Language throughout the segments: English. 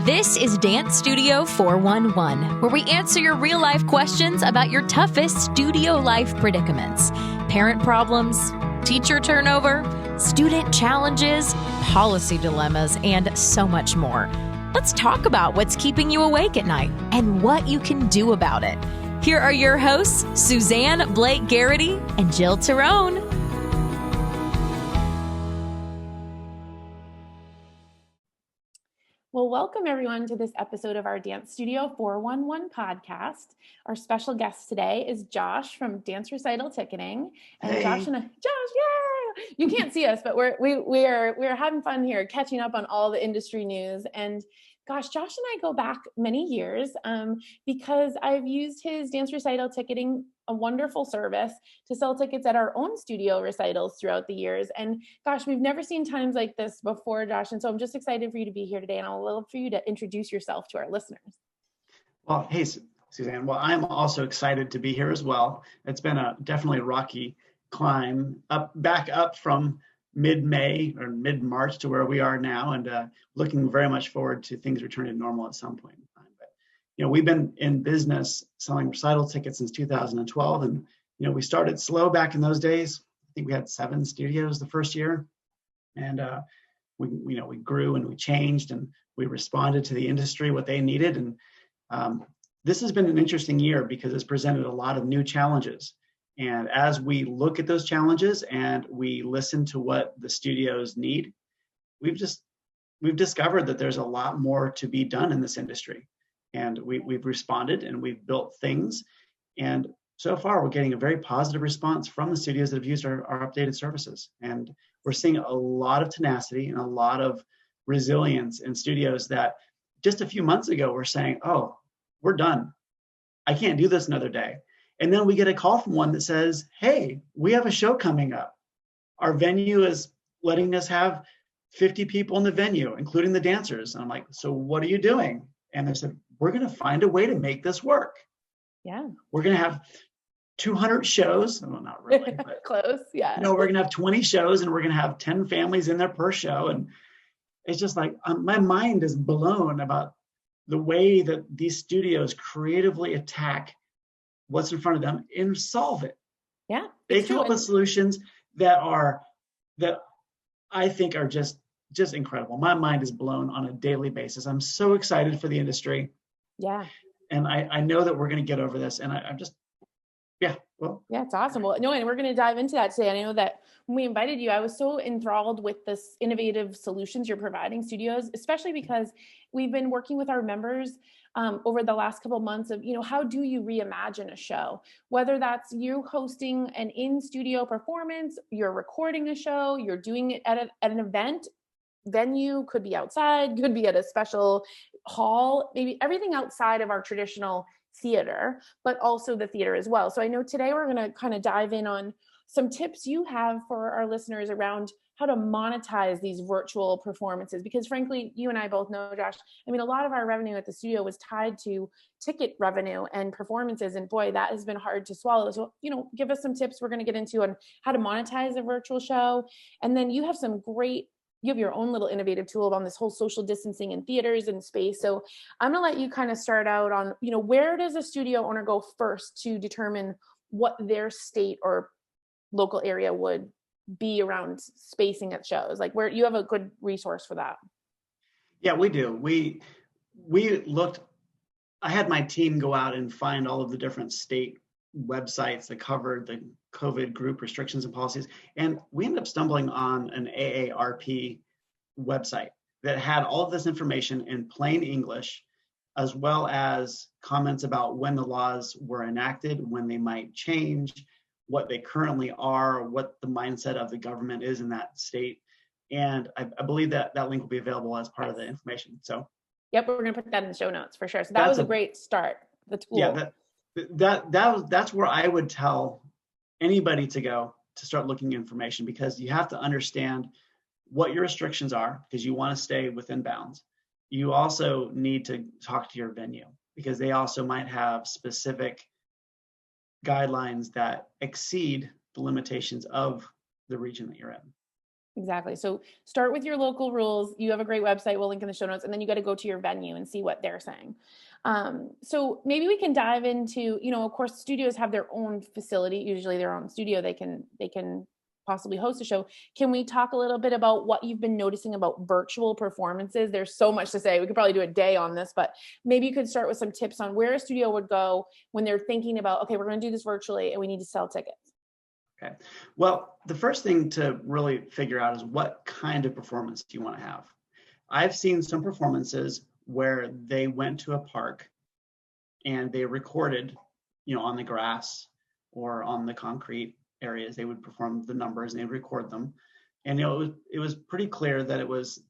This is Dance Studio 411, where we answer your real-life questions about your toughest studio life predicaments. Parent problems, teacher turnover, student challenges, policy dilemmas, and so much more. Let's talk about what's keeping you awake at night and what you can do about it. Here are your hosts, Suzanne Blake Garrity and Jill Tyrone. Well, welcome everyone to this episode of our Dance Studio 411 podcast. Our special guest today is Josh from Dance Recital Ticketing. And Hey. Josh, yeah! You can't see us, but we're having fun here, catching up on all the industry news. And gosh, Josh and I go back many years because I've used his Dance Recital Ticketing, a wonderful service, to sell tickets at our own studio recitals throughout the years. And gosh, we've never seen times like this before, Josh. And so I'm just excited for you to be here today. And I'd love for you to introduce yourself to our listeners. Well, hey, Suzanne. Well, I'm also excited to be here as well. It's been definitely a rocky climb back up from mid-May or mid-March to where we are now, and looking very much forward to things returning to normal at some point in time. But we've been in business selling recital tickets since 2012, and we started slow back in those days. I think we had 7 studios the first year, and we grew and we changed and we responded to the industry what they needed. And this has been an interesting year because it's presented a lot of new challenges. And as we look at those challenges and we listen to what the studios need, we've discovered that there's a lot more to be done in this industry. And we've responded and we've built things. And so far, we're getting a very positive response from the studios that have used our updated services. And we're seeing a lot of tenacity and a lot of resilience in studios that just a few months ago were saying, oh, we're done. I can't do this another day. And then we get a call from one that says, hey, we have a show coming up. Our venue is letting us have 50 people in the venue, including the dancers. And I'm like, so what are you doing? And they said, we're going to find a way to make this work. Yeah. We're going to have 200 shows. Well, not really, but close. Yeah. we're going to have 20 shows and we're going to have 10 families in there per show. And it's just like, my mind is blown about the way that these studios creatively attack what's in front of them and solve it. Yeah. They come up with solutions that I think are just incredible. My mind is blown on a daily basis. I'm so excited for the industry. Yeah. And I know that we're going to get over this. And I'm just, yeah. It's awesome. Well, no, and we're going to dive into that today. I know that when we invited you, I was so enthralled with this innovative solutions you're providing studios, especially because we've been working with our members over the last couple of months of, how do you reimagine a show? Whether that's you hosting an in-studio performance, you're recording a show, you're doing it at an event, venue, could be outside, could be at a special hall, maybe everything outside of our traditional theater, but also the theater as well. So I know today we're going to kind of dive in on some tips you have for our listeners around how to monetize these virtual performances, because frankly, you and I both know, Josh, a lot of our revenue at the studio was tied to ticket revenue and performances, and boy, that has been hard to swallow. So, give us some tips we're going to get into on how to monetize a virtual show. And then you have your own little innovative tool on this whole social distancing in theaters and space. So I'm going to let you kind of start out on, where does a studio owner go first to determine what their state or local area would be around spacing at shows? Like, where you have a good resource for that? Yeah, we do. We looked, I had my team go out and find all of the different state websites that covered the COVID group restrictions and policies. And we ended up stumbling on an AARP website that had all of this information in plain English, as well as comments about when the laws were enacted, when they might change, what they currently are, what the mindset of the government is in that state. And I believe that link will be available as part of the information. So, yep, we're going to put that in the show notes for sure. So that was a great start. The tool. Yeah, that's where I would tell anybody to go to start looking at information, because you have to understand what your restrictions are because you want to stay within bounds. You also need to talk to your venue because they also might have specific guidelines that exceed the limitations of the region that you're in. Exactly. So start with your local rules. You have a great website. We'll link in the show notes. And then you got to go to your venue and see what they're saying. So maybe we can dive into, of course, studios have their own facility, usually their own studio. They can possibly host a show. Can we talk a little bit about what you've been noticing about virtual performances? There's so much to say. We could probably do a day on this, but maybe you could start with some tips on where a studio would go when they're thinking about, okay, we're going to do this virtually and we need to sell tickets. Okay. Well, the first thing to really figure out is what kind of performance do you want to have? I've seen some performances where they went to a park and they recorded, on the grass or on the concrete areas. They would perform the numbers and they'd record them. And it was pretty clear that it was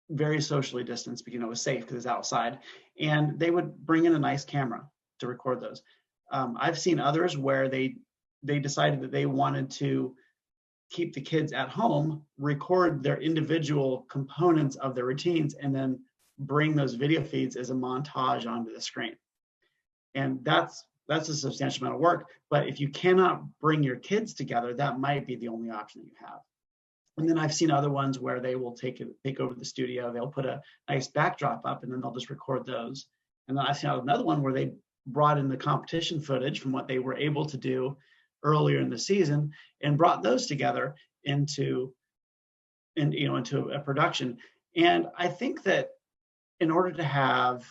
very socially distanced because it was safe because it's outside. And they would bring in a nice camera to record those. I've seen others where they decided that they wanted to keep the kids at home, record their individual components of their routines, and then bring those video feeds as a montage onto the screen. And that's a substantial amount of work. But if you cannot bring your kids together, that might be the only option that you have. And then I've seen other ones where they will take over the studio. They'll put a nice backdrop up, and then they'll just record those. And then I've seen another one where they brought in the competition footage from what they were able to do earlier in the season and brought those together into a production. And I think that in order to have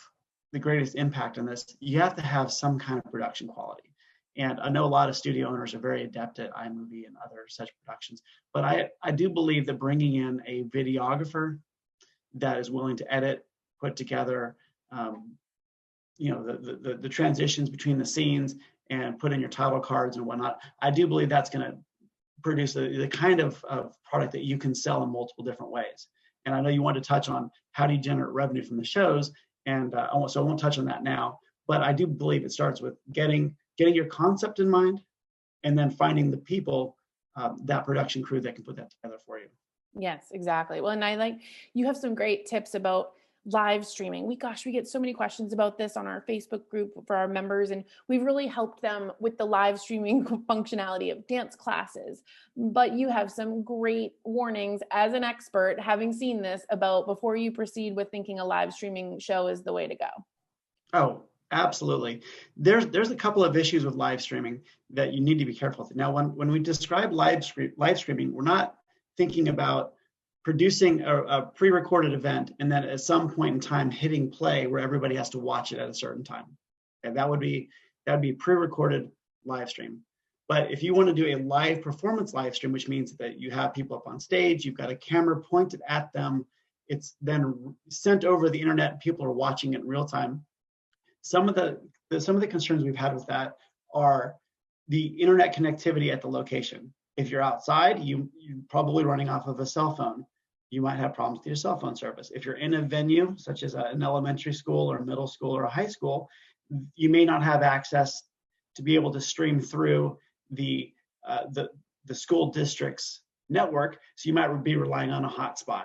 the greatest impact on this, you have to have some kind of production quality. And I know a lot of studio owners are very adept at iMovie and other such productions, but I do believe that bringing in a videographer that is willing to edit, put together, the transitions between the scenes and put in your title cards and whatnot, I do believe that's going to produce the kind of product that you can sell in multiple different ways. And I know you want to touch on how do you generate revenue from the shows, and so I won't touch on that now. But I do believe it starts with getting your concept in mind, and then finding the people, that production crew that can put that together for you. Yes, exactly. Well, and you have some great tips about live streaming. We get so many questions about this on our Facebook group for our members, and we've really helped them with the live streaming functionality of dance classes. But you have some great warnings as an expert, having seen this, about before you proceed with thinking a live streaming show is the way to go. Oh, absolutely. There's a couple of issues with live streaming that you need to be careful with. Now, when we describe live streaming, we're not thinking about producing a pre-recorded event and then at some point in time hitting play where everybody has to watch it at a certain time. And that would be pre-recorded live stream. But if you want to do a live performance live stream, which means that you have people up on stage, you've got a camera pointed at them, it's then sent over the internet, and people are watching it in real time. Some of the concerns we've had with that are the internet connectivity at the location. If you're outside, you're probably running off of a cell phone. You might have problems with your cell phone service. If you're in a venue, such as an elementary school or a middle school or a high school, you may not have access to be able to stream through the school district's network, so you might be relying on a hotspot.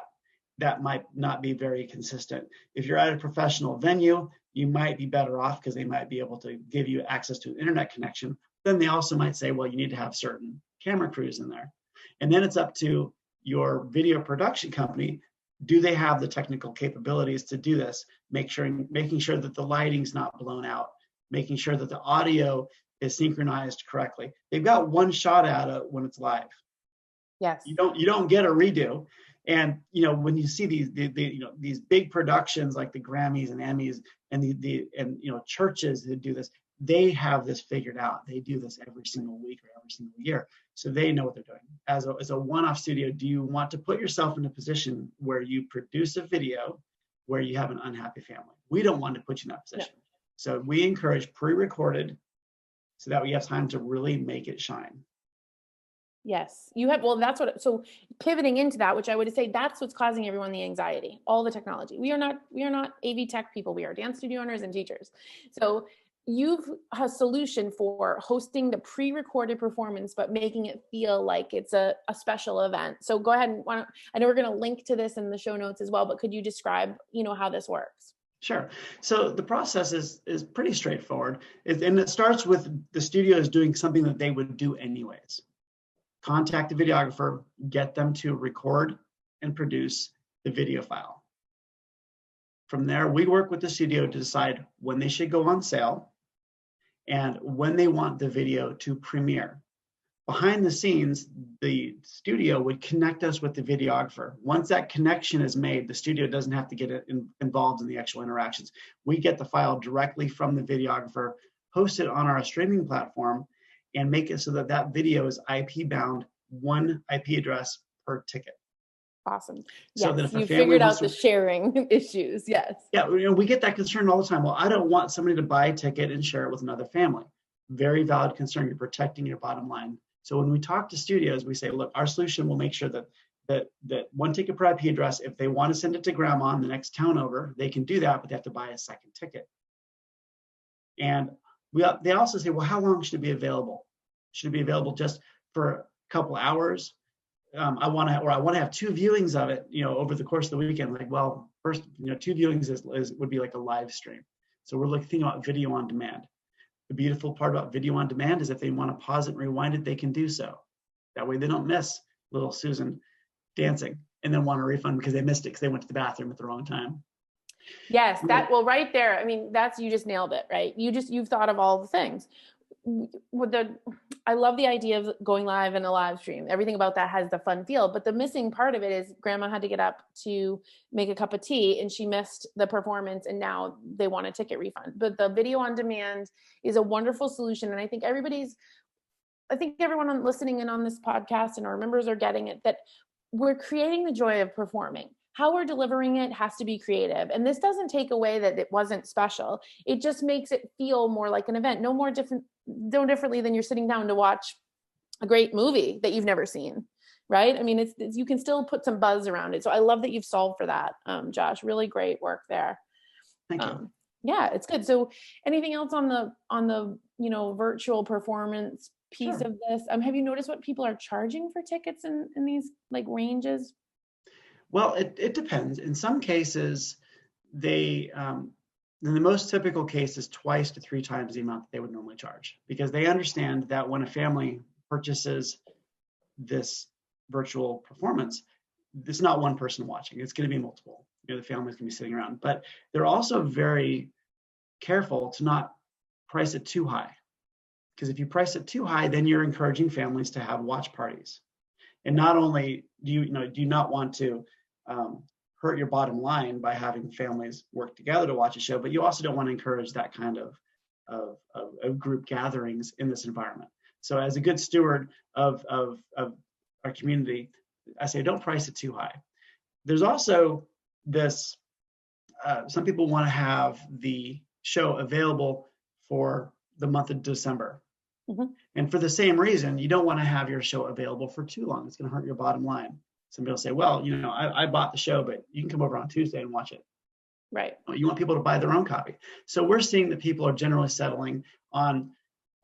That might not be very consistent. If you're at a professional venue, you might be better off because they might be able to give you access to an internet connection. Then they also might say, well, you need to have certain camera crews in there. And then it's up to your video production company. Do they have the technical capabilities to do this? Making sure that the lighting's not blown out, making sure that the audio is synchronized correctly. They've got one shot at it when it's live. Yes. You don't get a redo. And when you see these big productions like the Grammys and Emmys and churches that do this, they have this figured out. They do this every single week or every single year, so they know what they're doing. As a one-off studio, do you want to put yourself in a position where you produce a video where you have an unhappy family? We don't want to put you in that position. No. So we encourage pre-recorded so that we have time to really make it shine. Yes, you have. Well, so pivoting into that, which I would say that's what's causing everyone the anxiety, all the technology. We are not AV tech people. We are dance studio owners and teachers. So you've a solution for hosting the pre-recorded performance, but making it feel like it's a special event. So go ahead and I know we're going to link to this in the show notes as well, but could you describe, how this works? Sure. So the process is pretty straightforward. And it starts with the studios doing something that they would do anyways. contact the videographer, get them to record and produce the video file. From there, we work with the studio to decide when they should go on sale and when they want the video to premiere. Behind the scenes, the studio would connect us with the videographer. Once that connection is made, the studio doesn't have to get involved in the actual interactions. We get the file directly from the videographer, host it on our streaming platform, and make it so that that video is IP bound, one IP address per ticket. Awesome. So yes, that if a you family figured wants out the sharing issues. Yes. Yeah, we get that concern all the time. Well, I don't want somebody to buy a ticket and share it with another family. Very valid concern. You're protecting your bottom line. So when we talk to studios, we say, look, our solution will make sure that one ticket per IP address, if they want to send it to grandma in the next town over, they can do that, but they have to buy a second ticket. And they also say, well, how long should it be available? Should it be available just for a couple hours? I want to have two viewings of it, over the course of the weekend. Like, well, first, two viewings would be like a live stream. So we're thinking about video on demand. The beautiful part about video on demand is if they want to pause it and rewind it, they can do so. That way they don't miss little Susan dancing and then want a refund because they missed it because they went to the bathroom at the wrong time. Yes, right there. I mean, you just nailed it, right? You've thought of all the things. I love the idea of going live in a live stream. Everything about that has the fun feel, but the missing part of it is grandma had to get up to make a cup of tea and she missed the performance and now they want a ticket refund. But the video on demand is a wonderful solution. And I think everyone listening in on this podcast and our members are getting it, that we're creating the joy of performing. How we're delivering it has to be creative. And this doesn't take away that it wasn't special. It just makes it feel more like an event, no differently than you're sitting down to watch a great movie that you've never seen, right? I mean, you can still put some buzz around it. So I love that you've solved for that, Josh. Really great work there. Thank you. Yeah, it's good. So anything else on the virtual performance piece Sure. of this? Have you noticed what people are charging for tickets in these like ranges? Well, it depends. In some cases, in the most typical case is 2 to 3 times the amount that they would normally charge, because they understand that when a family purchases this virtual performance, it's not one person watching. It's going to be multiple. The family's going to be sitting around. But they're also very careful to not price it too high, because if you price it too high, then you're encouraging families to have watch parties. And not only do you not want to hurt your bottom line by having families work together to watch a show, but you also don't want to encourage that kind of group gatherings in this environment. So as a good steward of our community, I say don't price it too high. There's also this, some people want to have the show available for the month of December. Mm-hmm. And for the same reason, you don't want to have your show available for too long. It's going to hurt your bottom line. Somebody will say, well, I bought the show, but you can come over on Tuesday and watch it. Right. You want people to buy their own copy. So we're seeing that people are generally settling on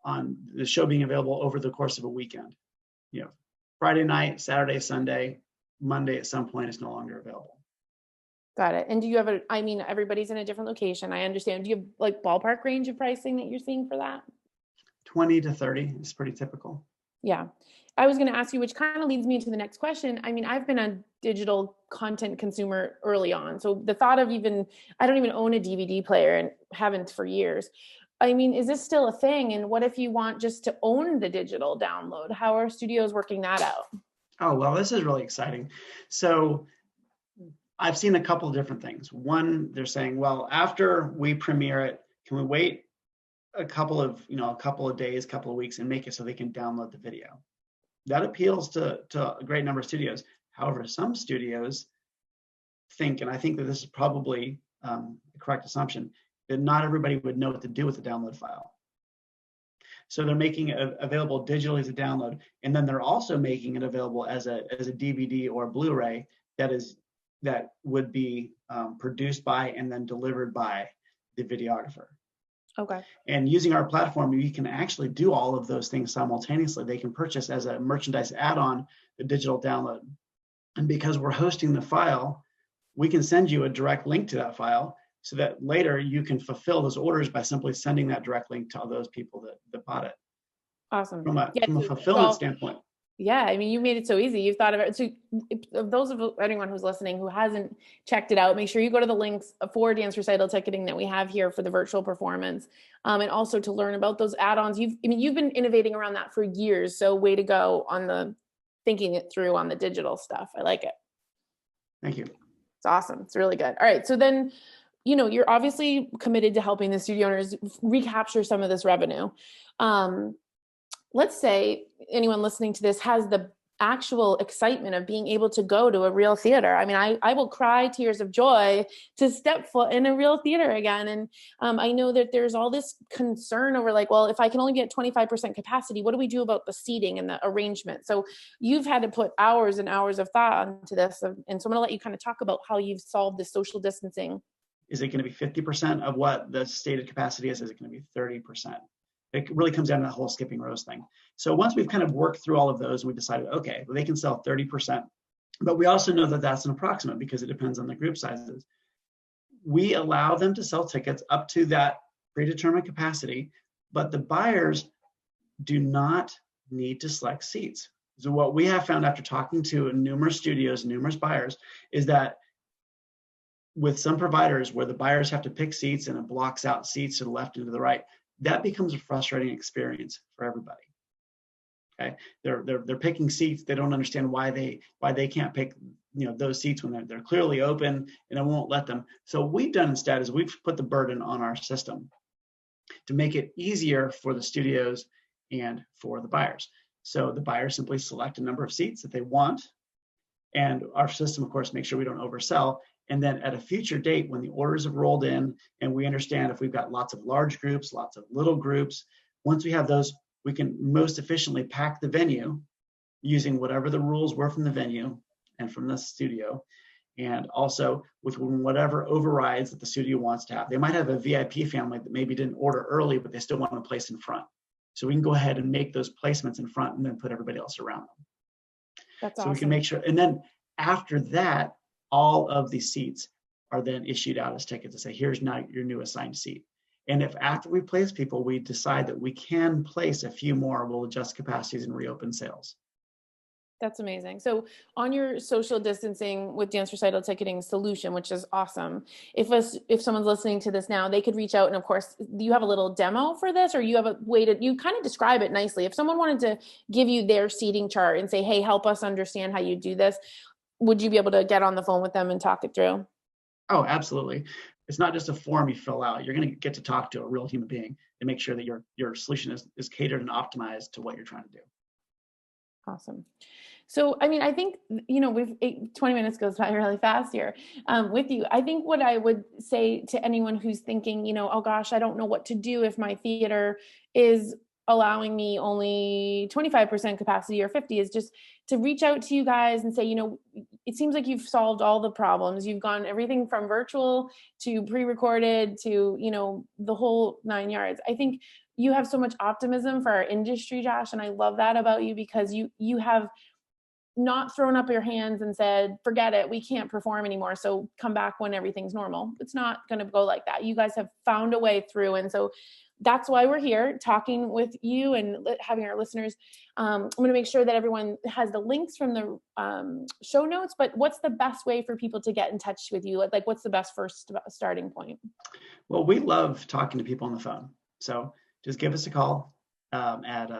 the show being available over the course of a weekend. Friday night, Saturday, Sunday, Monday at some point is no longer available. Got it. And do you have everybody's in a different location. I understand. Do you have like ballpark range of pricing that you're seeing for that? 20 to 30 is pretty typical. Yeah. I was going to ask you, which kind of leads me to the next question. I mean, I've been a digital content consumer early on. So the thought of I don't even own a DVD player and haven't for years. I mean, is this still a thing? And what if you want just to own the digital download? How are studios working that out? Oh, well, this is really exciting. So I've seen a couple of different things. One, they're saying, well, after we premiere it, can we wait a couple of days, couple of weeks and make it so they can download the video? That appeals to a great number of studios. However, some studios think, and I think that this is probably the correct assumption, that not everybody would know what to do with the download file. So they're making it available digitally as a download, and then they're also making it available as a DVD or a Blu-ray that would be produced by and then delivered by the videographer. Okay. And using our platform, you can actually do all of those things simultaneously. They can purchase as a merchandise add-on the digital download. And because we're hosting the file, we can send you a direct link to that file so that later you can fulfill those orders by simply sending that direct link to all those people that bought it. Awesome. From a fulfillment standpoint. Yeah, I mean, you made it so easy. You've thought of it. So anyone who's listening who hasn't checked it out, make sure you go to the links for Dance Recital Ticketing that we have here for the virtual performance, and also to learn about those add-ons. You've been innovating around that for years. So way to go on the thinking it through on the digital stuff. I like it. Thank you. It's awesome. It's really good. All right. So then, you're obviously committed to helping the studio owners recapture some of this revenue. Let's say anyone listening to this has the actual excitement of being able to go to a real theater. I mean, I will cry tears of joy to step foot in a real theater again. And I know that there's all this concern over like, well, if I can only be at 25% capacity, what do we do about the seating and the arrangement? So you've had to put hours and hours of thought into this. And so I'm going to let you kind of talk about how you've solved this social distancing. Is it going to be 50% of what the stated capacity is? Is it going to be 30%? It really comes down to that whole skipping rows thing. So once we've kind of worked through all of those, we decided, okay, well, they can sell 30%, but we also know that that's an approximate because it depends on the group sizes. We allow them to sell tickets up to that predetermined capacity, but the buyers do not need to select seats. So what we have found after talking to numerous studios, numerous buyers, is that with some providers where the buyers have to pick seats and it blocks out seats to the left and to the right, that becomes a frustrating experience for everybody. Okay, they're picking seats. They don't understand why they can't pick those seats when they're clearly open, and it won't let them. So what we've done instead is we've put the burden on our system to make it easier for the studios and for the buyers. So the buyers simply select a number of seats that they want, and our system, of course, makes sure we don't oversell. And then at a future date, when the orders have rolled in and we understand if we've got lots of large groups, lots of little groups, once we have those, we can most efficiently pack the venue using whatever the rules were from the venue and from the studio, and also with whatever overrides that the studio wants to have. They might have a VIP family that maybe didn't order early, but they still want to place in front. So we can go ahead and make those placements in front and then put everybody else around them. That's so awesome. We can make sure, and then after that, all of the seats are then issued out as tickets to say, here's now your new assigned seat. And if after we place people, we decide that we can place a few more, we'll adjust capacities and reopen sales. That's amazing. So on your social distancing with Dance Recital Ticketing solution, which is awesome, if someone's listening to this now, they could reach out, and of course, you have a little demo for this, or you have a way to, you kind of describe it nicely. If someone wanted to give you their seating chart and say, hey, help us understand how you do this, would you be able to get on the phone with them and talk it through? Oh, absolutely. It's not just a form you fill out. You're going to get to talk to a real human being and make sure that your solution is catered and optimized to what you're trying to do. Awesome. So, I mean, I think, 20 minutes goes by really fast here with you. I think what I would say to anyone who's thinking, oh gosh, I don't know what to do if my theater is allowing me only 25% capacity or 50, is just to reach out to you guys and say, it seems like you've solved all the problems. You've gone everything from virtual to pre-recorded to, the whole 9 yards. I think you have so much optimism for our industry, Josh. And I love that about you, because you have not thrown up your hands and said, forget it, we can't perform anymore, so come back when everything's normal. It's not going to go like that. You guys have found a way through. And so that's why we're here talking with you and having our listeners. I'm going to make sure that everyone has the links from the show notes, but what's the best way for people to get in touch with you? Like what's the best first starting point? Well, we love talking to people on the phone. So just give us a call at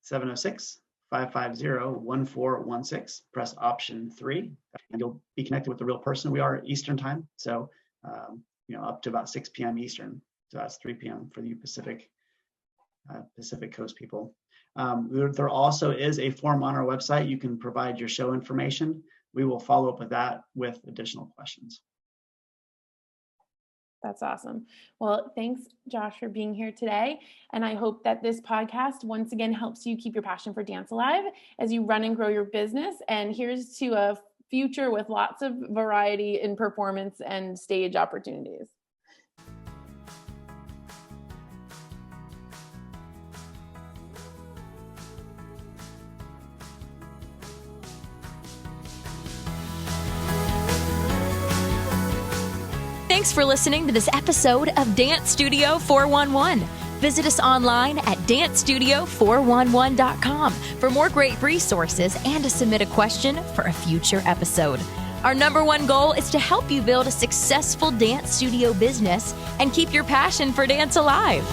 706-550-1416, press option 3, and you'll be connected with the real person. We are Eastern time, so up to about 6 p.m. Eastern. So that's 3 p.m. for you Pacific Coast people. There also is a form on our website. You can provide your show information. We will follow up with that with additional questions. That's awesome. Well, thanks, Josh, for being here today. And I hope that this podcast once again helps you keep your passion for dance alive as you run and grow your business. And here's to a future with lots of variety in performance and stage opportunities. Thanks for listening to this episode of Dance Studio 411. Visit us online at dancestudio411.com for more great resources and to submit a question for a future episode. Our number one goal is to help you build a successful dance studio business and keep your passion for dance alive.